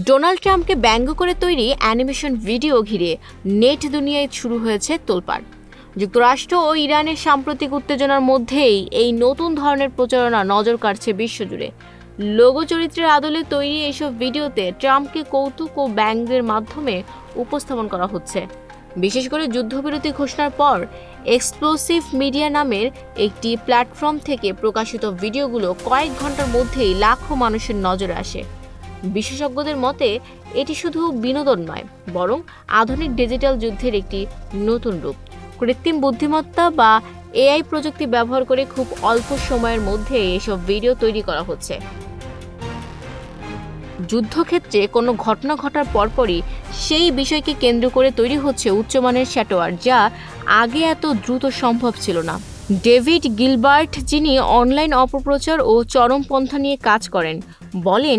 Donald ট্রাম্পকে ব্যঙ্গ করে তৈরি অ্যানিমেশন ভিডিও ঘিরে নেট দুনিয়ায় শুরু হয়েছে তোলপাড়। যুক্তরাষ্ট্র ও ইরানের সাম্প্রতিক উত্তেজনার মধ্যেই এই নতুন ধরনের প্রচারণা নজর কাড়ছে বিশ্বজুড়ে। লোগো চরিত্রের আদলে তৈরি এসব ভিডিওতে ট্রাম্পকে কৌতুক ও ব্যঙ্গের মাধ্যমে উপস্থাপন করা হচ্ছে। বিশেষ করে যুদ্ধবিরতি ঘোষণার পর এক্সপ্লোসিভ মিডিয়া নামের একটি প্ল্যাটফর্ম থেকে প্রকাশিত ভিডিওগুলো কয়েক ঘন্টার মধ্যেই লাখো মানুষের নজরে আসে। বিশেষজ্ঞদের মতে এটি শুধু বিনোদন নয়, বরং আধুনিক ডিজিটাল যুদ্ধের একটি নতুন রূপ। কৃত্রিম বুদ্ধিমত্তা বা এআই প্রযুক্তি ব্যবহার করে খুব অল্প সময়ের মধ্যে এসব ভিডিও তৈরি করা হচ্ছে। যুদ্ধক্ষেত্রে কোনো ঘটনা ঘটার পরপরই সেই বিষয়কে কেন্দ্র করে তৈরি হচ্ছে উচ্চমানের সফটওয়্যার, যা আগে এত দ্রুত সম্ভব ছিল না। ডেভিড গিলবার্ট, যিনি অনলাইন অপপ্রচার ও চরমপন্থা নিয়ে কাজ করেন, বলেন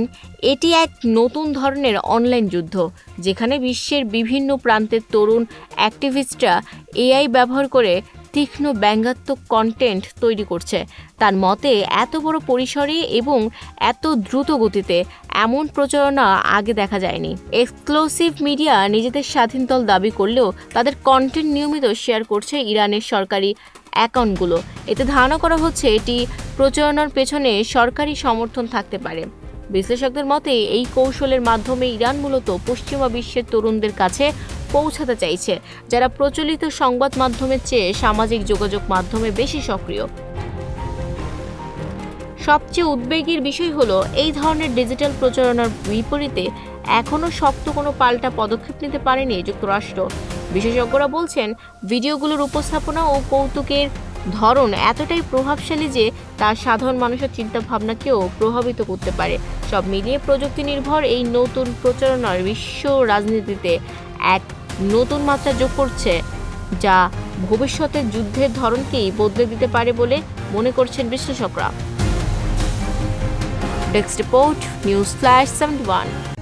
এটি এক নতুন ধরনের অনলাইন যুদ্ধ, যেখানে বিশ্বের বিভিন্ন প্রান্তের তরুণ অ্যাক্টিভিস্টরা এআই ব্যবহার করে তীক্ষ্ণ ব্যঙ্গাত্মক কন্টেন্ট তৈরি করছে। তার মতে এত বড় পরিসরে এবং এত দ্রুত গতিতে এমন প্রচারণা আগে দেখা যায়নি। এক্সক্লুসিভ মিডিয়া নিজেদের স্বাধীন দল দাবি করলেও তাদের কন্টেন্ট নিয়মিত শেয়ার করছে ইরানের সরকারি অ্যাকাউন্টগুলো। এতে ধারণা করা হচ্ছে এটি প্রচারণার পেছনে সরকারি সমর্থন থাকতে পারে। বিশ্লেষকদের মতে এই কৌশলের মাধ্যমে ইরান মূলত পশ্চিমা বিশ্বের তরুণদের কাছে পৌঁছাতে চাইছে, যারা প্রচলিত সংবাদ মাধ্যমের চেয়ে সামাজিক যোগাযোগ মাধ্যমে বেশি সক্রিয়। সবচেয়ে উদ্বেগের বিষয় হলো এই ধরনের ডিজিটাল প্রচারণার বিপরীতে এখনও শক্ত কোনো পাল্টা পদক্ষেপ নিতে পারেনি যুক্তরাষ্ট্র। বিশেষজ্ঞরা বলছেন ভিডিওগুলোর উপস্থাপনা ও কৌতুকের ধরন এতটাই প্রভাবশালী যে তা সাধারণ মানুষের চিন্তাভাবনাকেও প্রভাবিত করতে পারে। সব মিলিয়ে প্রযুক্তি নির্ভর এই নতুন প্রচারণার বিশ্ব রাজনীতিতে এক নতুন মাত্রা যোগ করছে, যা ভবিষ্যতের যুদ্ধের ধরনকেই বদলে দিতে পারে বলে মনে করছেন বিশ্লেষকরা। Desk report, news flash 71।